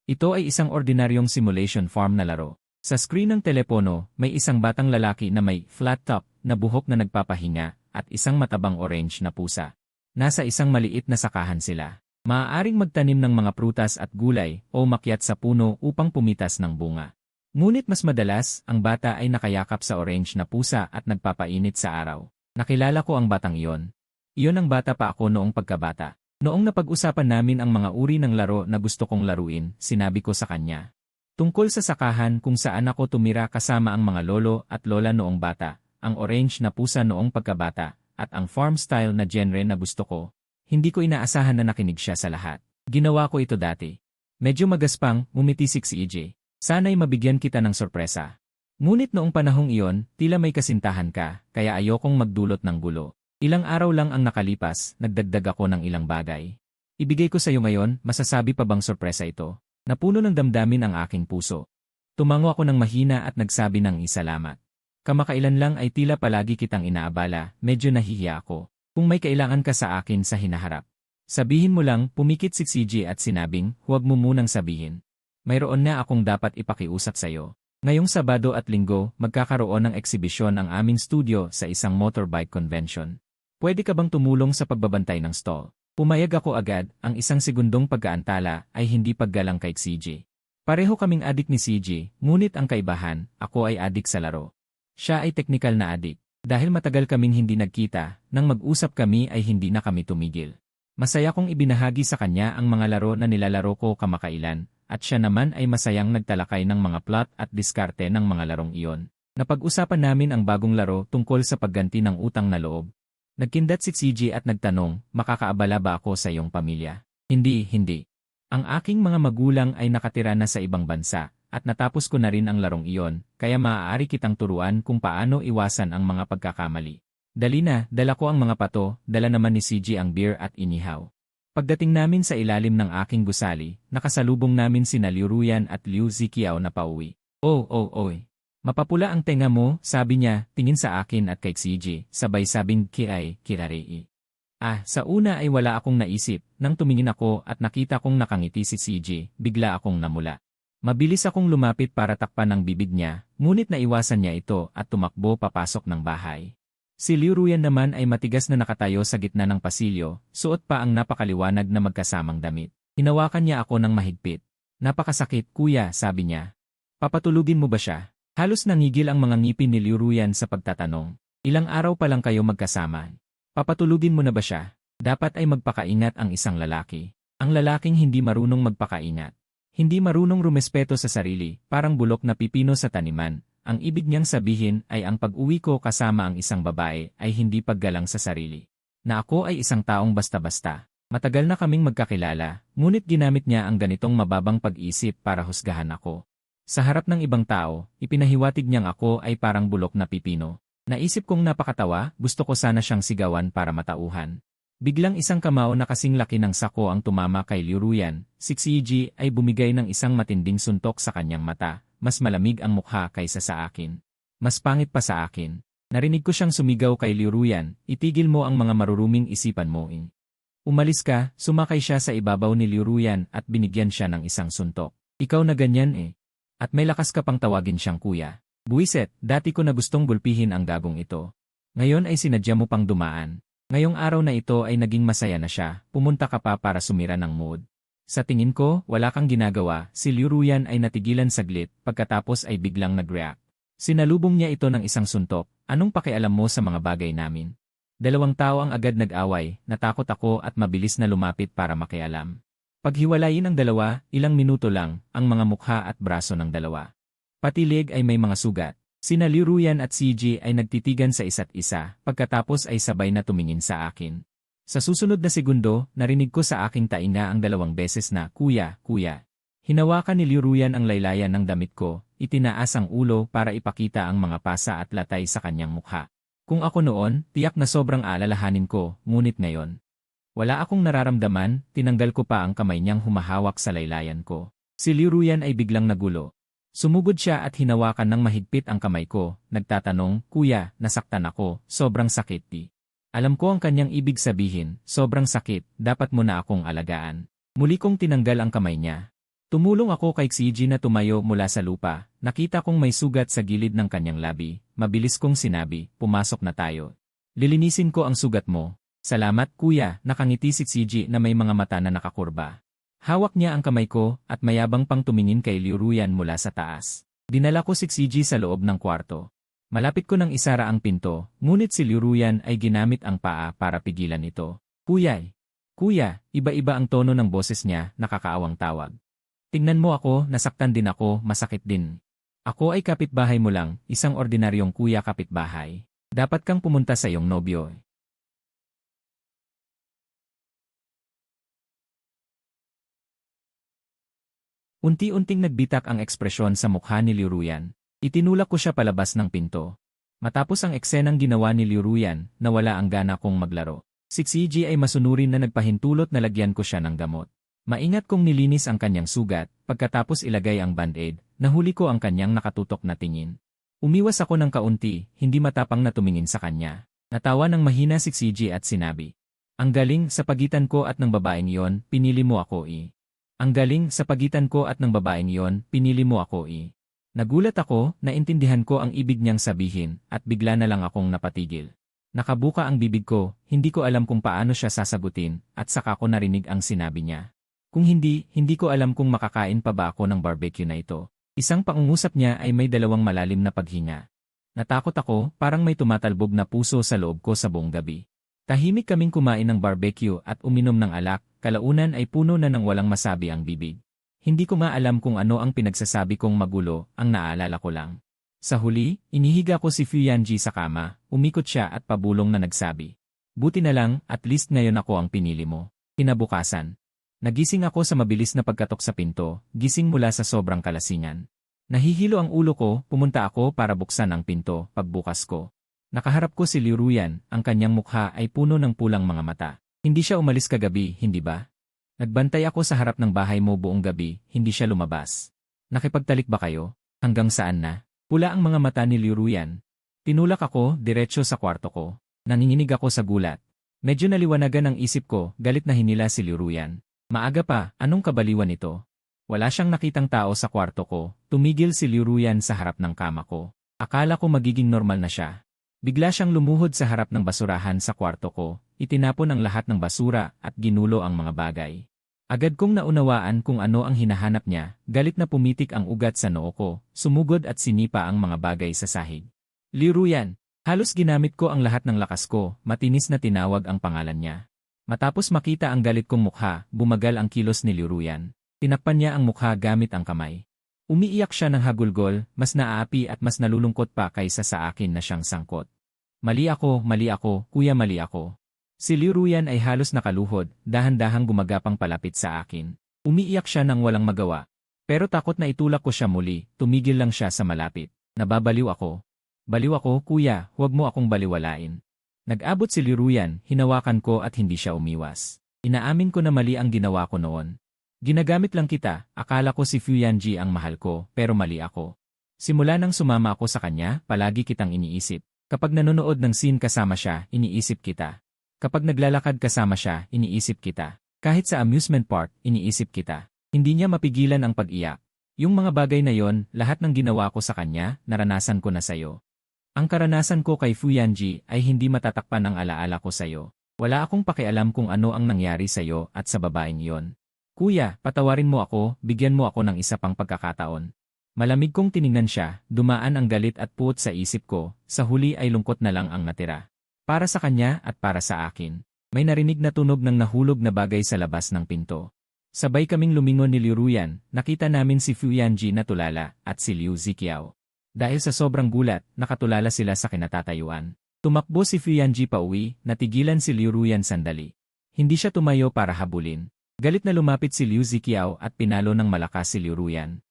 Ito ay isang ordinaryong simulation farm na laro. Sa screen ng telepono, may isang batang lalaki na may flat top na buhok na nagpapahinga at isang matabang orange na pusa. Nasa isang maliit na sakahan sila. Maaaring magtanim ng mga prutas at gulay o makyat sa puno upang pumitas ng bunga. Ngunit mas madalas, ang bata ay nakayakap sa orange na pusa at nagpapainit sa araw. Nakilala ko ang batang iyon. Iyon ang bata pa ako noong pagkabata. Noong napag-usapan namin ang mga uri ng laro na gusto kong laruin, sinabi ko sa kanya. Tungkol sa sakahan kung saan ako tumira kasama ang mga lolo at lola noong bata, ang orange na pusa noong pagkabata, at ang farm style na genre na gusto ko. Hindi ko inaasahan na nakinig siya sa lahat. Ginawa ko ito dati. Medyo magaspang, ngumiti si EJ. Sana'y mabigyan kita ng sorpresa. Ngunit noong panahong iyon, tila may kasintahan ka, kaya ayokong magdulot ng gulo. Ilang araw lang ang nakalipas, nagdagdag ako ng ilang bagay. Ibigay ko sa iyo ngayon, masasabi pa bang sorpresa ito? Napuno ng damdamin ang aking puso. Tumango ako ng mahina at nagsabi ng isalamat. Kamakailan lang ay tila palagi kitang inaabala, medyo nahihiya ako. Kung may kailangan ka sa akin sa hinaharap. Sabihin mo lang, pumikit si CJ at sinabing, huwag mo munang sabihin. Mayroon na akong dapat ipakiusap sa'yo. Ngayong Sabado at Linggo, magkakaroon ng eksibisyon ang aming studio sa isang motorbike convention. Pwede ka bang tumulong sa pagbabantay ng stall? Pumayag ako agad, ang isang segundong pagkaantala ay hindi paggalang kay CJ. Pareho kaming adik ni CJ, ngunit ang kaibahan, ako ay adik sa laro. Siya ay teknikal na adik. Dahil matagal kaming hindi nagkita, nang mag-usap kami ay hindi na kami tumigil. Masaya kong ibinahagi sa kanya ang mga laro na nilalaro ko kamakailan, at siya naman ay masayang nagtalakay ng mga plot at diskarte ng mga larong iyon. Napag-usapan namin ang bagong laro tungkol sa pagganti ng utang na loob. Nagkindat si CJ at nagtanong, makakaabala ba ako sa iyong pamilya? Hindi. Ang aking mga magulang ay nakatira na sa ibang bansa, at natapos ko na rin ang larong iyon, kaya maaari kitang turuan kung paano iwasan ang mga pagkakamali. Dali na, dala ko ang mga pato, dala naman ni CJ ang beer at inihaw. Pagdating namin sa ilalim ng aking gusali, nakasalubong namin sina Liu Ruyan at Liu Ziqiao na pauwi. Oy. Mapapula ang tenga mo, sabi niya, tingin sa akin at kay CJ, sabay sabing kirarei. Sa una ay wala akong naisip, nang tumingin ako at nakita kong nakangiti si CJ, bigla akong namula. Mabilis akong lumapit para takpan ang bibig niya, ngunit naiwasan niya ito at tumakbo papasok ng bahay. Si Liu Ruyan naman ay matigas na nakatayo sa gitna ng pasilyo, suot pa ang napakaliwanag na magkasamang damit. Hinawakan niya ako ng mahigpit. Napakasakit, kuya, sabi niya. Papatulugin mo ba siya? Halos nangigil ang mga ngipin ni Liu Ruyan sa pagtatanong. Ilang araw pa lang kayo magkasama. Papatulugin mo na ba siya? Dapat ay magpakaingat ang isang lalaki. Ang lalaking hindi marunong magpakaingat. Hindi marunong rumespeto sa sarili, parang bulok na pipino sa taniman. Ang ibig niyang sabihin ay ang pag-uwi ko kasama ang isang babae ay hindi paggalang sa sarili. Na ako ay isang taong basta-basta. Matagal na kaming magkakilala, ngunit ginamit niya ang ganitong mababang pag-isip para husgahan ako. Sa harap ng ibang tao, ipinahiwatig niyang ako ay parang bulok na pipino. Naisip kong napakatawa, gusto ko sana siyang sigawan para matauhan. Biglang isang kamao na kasing laki ng sako ang tumama kay Liu Ruyan. Si CJ ay bumigay ng isang matinding suntok sa kanyang mata. Mas malamig ang mukha kaysa sa akin. Mas pangit pa sa akin. Narinig ko siyang sumigaw kay Liu Ruyan, itigil mo ang mga maruruming isipan mo. Umalis ka, sumakay siya sa ibabaw ni Liu Ruyan at binigyan siya ng isang suntok. Ikaw na ganyan At may lakas ka pang tawagin siyang kuya. Buwiset, dati ko na gustong gulpihin ang gagong ito. Ngayon ay sinadya mo pang dumaan. Ngayong araw na ito ay naging masaya na siya, pumunta ka pa para sumira ng mood. Sa tingin ko, wala kang ginagawa, si Liu Ruyan ay natigilan saglit, pagkatapos ay biglang nag-react. Sinalubong niya ito ng isang suntok, anong pakialam mo sa mga bagay namin? Dalawang tao ang agad nag-away, natakot ako at mabilis na lumapit para makialam. Paghiwalayin ang dalawa, ilang minuto lang, ang mga mukha at braso ng dalawa. Pati leg ay may mga sugat. Sina Liu Ruyan at CJ ay nagtitigan sa isa't isa, pagkatapos ay sabay na tumingin sa akin. Sa susunod na segundo, narinig ko sa aking tainga ang 2 beses na, kuya. Hinawakan ni Liu Ruyan ang laylayan ng damit ko, itinaas ang ulo para ipakita ang mga pasa at latay sa kanyang mukha. Kung ako noon, tiyak na sobrang alalahanin ko, ngunit ngayon. Wala akong nararamdaman, tinanggal ko pa ang kamay niyang humahawak sa laylayan ko. Si Liu Ruyan ay biglang nagulo. Sumugod siya at hinawakan ng mahigpit ang kamay ko, nagtatanong, kuya, nasaktan ako, sobrang sakit. Alam ko ang kanyang ibig sabihin, sobrang sakit, dapat mo na akong alagaan. Muli kong tinanggal ang kamay niya. Tumulong ako kay CJ na tumayo mula sa lupa, nakita kong may sugat sa gilid ng kanyang labi, mabilis kong sinabi, pumasok na tayo. Lilinisin ko ang sugat mo. Salamat kuya, nakangiti si CJ na may mga mata na nakakurba. Hawak niya ang kamay ko at mayabang pang tumingin kay Liu Ruyan mula sa taas. Dinala ko si CJ sa loob ng kwarto. Malapit ko nang isara ang pinto, ngunit si Liu Ruyan ay ginamit ang paa para pigilan ito. Kuya, iba-iba ang tono ng boses niya, nakakaawang tawag. Tingnan mo ako, nasaktan din ako, masakit din. Ako ay kapitbahay mo lang, isang ordinaryong kuya kapitbahay. Dapat kang pumunta sa iyong nobyo. Unti-unting nagbitak ang ekspresyon sa mukha ni Liu Ruyan. Itinulak ko siya palabas ng pinto. Matapos ang eksenang ginawa ni Liu Ruyan, nawala ang gana kong maglaro. Si CJ ay masunurin na nagpahintulot na lagyan ko siya ng gamot. Maingat kong nilinis ang kanyang sugat, pagkatapos ilagay ang band-aid, nahuli ko ang kanyang nakatutok na tingin. Umiwas ako ng kaunti, hindi matapang na tumingin sa kanya. Natawa ng mahina si CJ at sinabi, Ang galing sa pagitan ko at ng babaeng yon, pinili mo ako Ang galing sa pagitan ko at ng babaeng yon, pinili mo ako Nagulat ako, naintindihan ko ang ibig niyang sabihin, at bigla na lang akong napatigil. Nakabuka ang bibig ko, hindi ko alam kung paano siya sasagutin, at saka ko narinig ang sinabi niya. Kung hindi ko alam kung makakain pa ba ako ng barbecue na ito. Isang pangungusap niya ay may dalawang malalim na paghinga. Natakot ako, parang may tumatalbog na puso sa loob ko sa buong gabi. Tahimik kaming kumain ng barbecue at uminom ng alak, kalaunan ay puno na ng walang masabi ang bibig. Hindi ko maalam kung ano ang pinagsasabi kong magulo, ang naalala ko lang. Sa huli, inihiga ko si Fuyanji sa kama, umikot siya at pabulong na nagsabi. Buti na lang, at least ngayon ako ang pinili mo. Kinabukasan. Nagising ako sa mabilis na pagkatok sa pinto, gising mula sa sobrang kalasingan. Nahihilo ang ulo ko, pumunta ako para buksan ang pinto, pagbukas ko. Nakaharap ko si Liu Ruyan, ang kanyang mukha ay puno ng pulang mga mata. Hindi siya umalis kagabi, hindi ba? Nagbantay ako sa harap ng bahay mo buong gabi, hindi siya lumabas. Nakipagtalik ba kayo? Hanggang saan na? Pula ang mga mata ni Liu Ruyan. Tinulak ako, diretso sa kwarto ko. Nanginginig ako sa gulat. Medyo naliwanagan ang isip ko, galit na hinila si Liu Ruyan. Maaga pa, anong kabaliwan ito? Wala siyang nakitang tao sa kwarto ko, tumigil si Liu Ruyan sa harap ng kama ko. Akala ko magiging normal na siya. Bigla siyang lumuhod sa harap ng basurahan sa kwarto ko, itinapon ang lahat ng basura at ginulo ang mga bagay. Agad kong naunawaan kung ano ang hinahanap niya, galit na pumitik ang ugat sa noo ko, sumugod at sinipa ang mga bagay sa sahig. Liu Ruyan, halos ginamit ko ang lahat ng lakas ko, matinis na tinawag ang pangalan niya. Matapos makita ang galit kong mukha, bumagal ang kilos ni Liu Ruyan. Tinakpan niya ang mukha gamit ang kamay. Umiiyak siya ng hagulgol, mas naaapi at mas nalulungkot pa kaysa sa akin na siyang sangkot. Mali ako, kuya mali ako. Si Liu Ruyan ay halos nakaluhod, dahan-dahang gumagapang palapit sa akin. Umiiyak siya nang walang magawa. Pero takot na itulak ko siya muli, tumigil lang siya sa malapit. Nababaliw ako. Baliw ako, kuya, huwag mo akong baliwalain. Nag-abot si Liu Ruyan, hinawakan ko at hindi siya umiwas. Inaamin ko na mali ang ginawa ko noon. Ginagamit lang kita, akala ko si Fuyanji ang mahal ko, pero mali ako. Simula nang sumama ako sa kanya, palagi kitang iniisip. Kapag nanonood ng scene kasama siya, iniisip kita. Kapag naglalakad kasama siya, iniisip kita. Kahit sa amusement park, iniisip kita. Hindi niya mapigilan ang pag-iyak. Yung mga bagay na yon, lahat ng ginawa ko sa kanya, naranasan ko na sayo. Ang karanasan ko kay Fuyanji ay hindi matatakpan ang alaala ko sayo. Wala akong pakialam kung ano ang nangyari sayo at sa babaeng yon. Kuya, patawarin mo ako, bigyan mo ako ng isa pang pagkakataon. Malamig kong tiningnan siya, dumaan ang galit at puot sa isip ko, sa huli ay lungkot na lang ang natira. Para sa kanya at para sa akin. May narinig na tunog ng nahulog na bagay sa labas ng pinto. Sabay kaming lumingon ni Liu Ruyan, nakita namin si Fuyanji na tulala at si Liu Ziqiao. Dahil sa sobrang gulat, nakatulala sila sa kinatatayuan. Tumakbo si Fuyanji pauwi, natigilan si Liu Ruyan sandali. Hindi siya tumayo para habulin. Galit na lumapit si Liu Ziqiao at pinalo ng malakas si Liu Ruyan.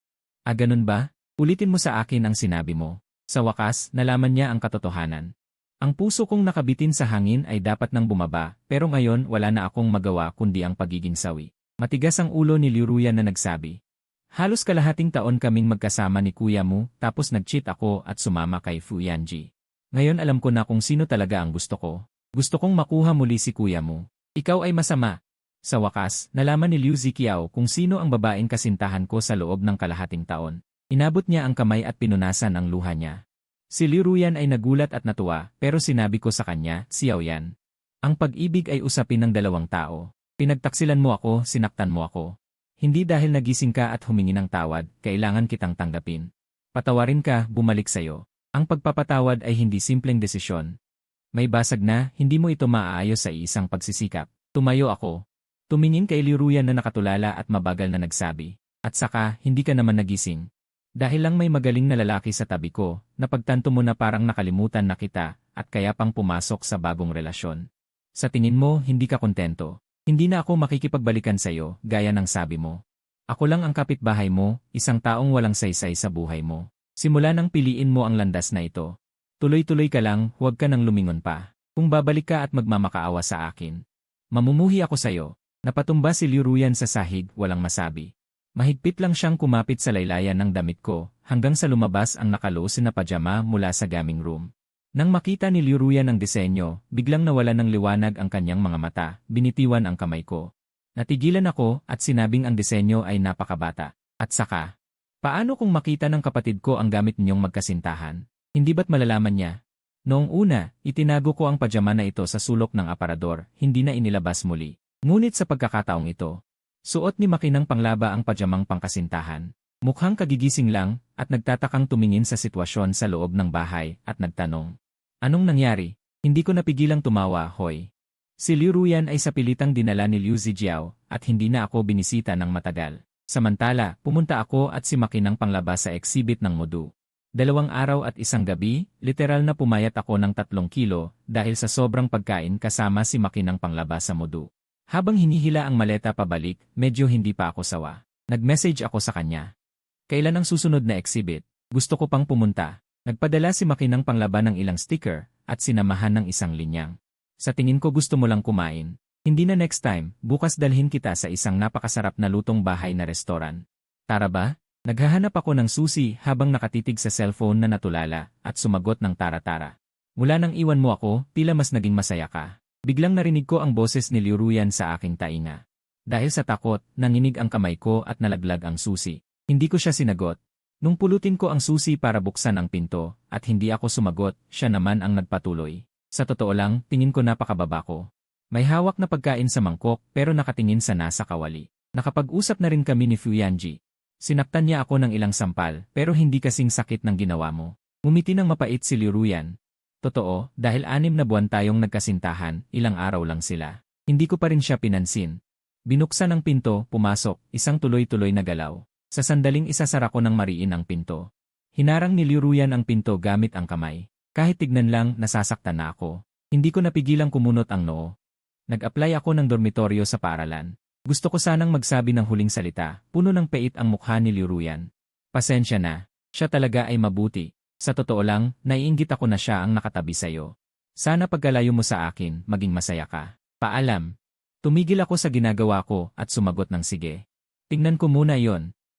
Ganun ba? Ulitin mo sa akin ang sinabi mo. Sa wakas, nalaman niya ang katotohanan. Ang puso kong nakabitin sa hangin ay dapat nang bumaba, pero ngayon wala na akong magawa kundi ang pagiging sawi. Matigas ang ulo ni Liu Ruyan na nagsabi. Halos kalahating taon kaming magkasama ni kuya mo, tapos nag-cheat ako at sumama kay Fuyanji. Ngayon alam ko na kung sino talaga ang gusto ko. Gusto kong makuha muli si kuya mo. Ikaw ay masama. Sa wakas, nalaman ni Liu Ziqiao kung sino ang babaeng kasintahan ko sa loob ng kalahating taon. Inabot niya ang kamay at pinunasan ang luha niya. Si Liu Ruyan ay nagulat at natuwa, pero sinabi ko sa kanya, Xiao Yan. Ang pag-ibig ay usapin ng dalawang tao. Pinagtaksilan mo ako, sinaktan mo ako. Hindi dahil nagising ka at humingi ng tawad, kailangan kitang tanggapin. Patawarin ka, bumalik sayo. Ang pagpapatawad ay hindi simpleng desisyon. May basag na, hindi mo ito maaayos sa isang pagsisikap. Tumayo ako. Tumingin kay Liu Ruyan na nakatulala at mabagal na nagsabi. At saka, hindi ka naman nagising. Dahil lang may magaling na lalaki sa tabi ko, napagtanto mo na parang nakalimutan na kita, at kaya pang pumasok sa bagong relasyon. Sa tingin mo, hindi ka kontento. Hindi na ako makikipagbalikan sa'yo, gaya ng sabi mo. Ako lang ang kapitbahay mo, isang taong walang saysay sa buhay mo. Simula nang piliin mo ang landas na ito. Tuloy-tuloy ka lang, huwag ka nang lumingon pa. Kung babalik ka at magmamakaawa sa akin. Mamumuhi ako sa'yo. Napatumba si Liu Ruyan sa sahig, walang masabi. Mahigpit lang siyang kumapit sa laylayan ng damit ko, hanggang sa lumabas ang nakaloos na pajama mula sa gaming room. Nang makita ni Liu Ruyan ang disenyo, biglang nawala ng liwanag ang kanyang mga mata, binitiwan ang kamay ko. Natigilan ako at sinabing ang disenyo ay napakabata. At saka, paano kung makita ng kapatid ko ang gamit ninyong magkasintahan? Hindi ba't malalaman niya? Noong una, itinago ko ang pajama na ito sa sulok ng aparador, hindi na inilabas muli. Ngunit sa pagkakataong ito, suot ni Makinang Panglaba ang pajamang pangkasintahan. Mukhang kagigising lang at nagtatakang tumingin sa sitwasyon sa loob ng bahay at nagtanong. Anong nangyari? Hindi ko napigilang tumawa, hoy. Si Liu Ruyan ay sapilitang dinala ni Liu Zijiao at hindi na ako binisita ng matagal. Samantala, pumunta ako at si Makinang Panglaba sa exhibit ng Mudu. 2 araw at 1 gabi, literal na pumayat ako ng 3 kilo dahil sa sobrang pagkain kasama si Makinang Panglaba sa Mudu. Habang hinihila ang maleta pabalik, medyo hindi pa ako sawa. Nag-message ako sa kanya. Kailan ang susunod na exhibit? Gusto ko pang pumunta. Nagpadala si Makinang Panglaba ng ilang sticker at sinamahan ng isang linyang. Sa tingin ko gusto mo lang kumain. Hindi na next time, bukas dalhin kita sa isang napakasarap na lutong bahay na restoran. Tara ba? Naghahanap ako ng susi habang nakatitig sa cellphone na natulala at sumagot ng tara-tara. Mula nang iwan mo ako, tila mas naging masaya ka. Biglang narinig ko ang boses ni Liu Ruyan sa aking tainga. Dahil sa takot, nanginig ang kamay ko at nalaglag ang susi. Hindi ko siya sinagot. Nung pulutin ko ang susi para buksan ang pinto, at hindi ako sumagot, siya naman ang nagpatuloy. Sa totoo lang, tingin ko napakababa ko. May hawak na pagkain sa mangkok pero nakatingin sa nasa kawali. Nakapag-usap na rin kami ni Fu Yanji. Sinaktan niya ako ng ilang sampal pero hindi kasing sakit ng ginawa mo. Ngumiti ng mapait si Liu Ruyan. Totoo, dahil 6 na buwan tayong nagkasintahan, ilang araw lang sila. Hindi ko pa rin siya pinansin. Binuksan ang pinto, pumasok, isang tuloy-tuloy na galaw. Sa sandaling isasara ko ng mariin ang pinto. Hinarang ni Liu Ruyan ang pinto gamit ang kamay. Kahit tignan lang, nasasaktan na ako. Hindi ko napigilang kumunot ang noo. Nag-apply ako ng dormitoryo sa paaralan. Gusto ko sanang magsabi ng huling salita, puno ng pait ang mukha ni Liu Ruyan. Pasensya na, siya talaga ay mabuti. Sa totoo lang, naiinggit ako na siya ang nakatabi sa'yo. Sana pagkalayo mo sa akin, maging masaya ka. Paalam. Tumigil ako sa ginagawa ko at sumagot ng sige. Tingnan ko muna yon.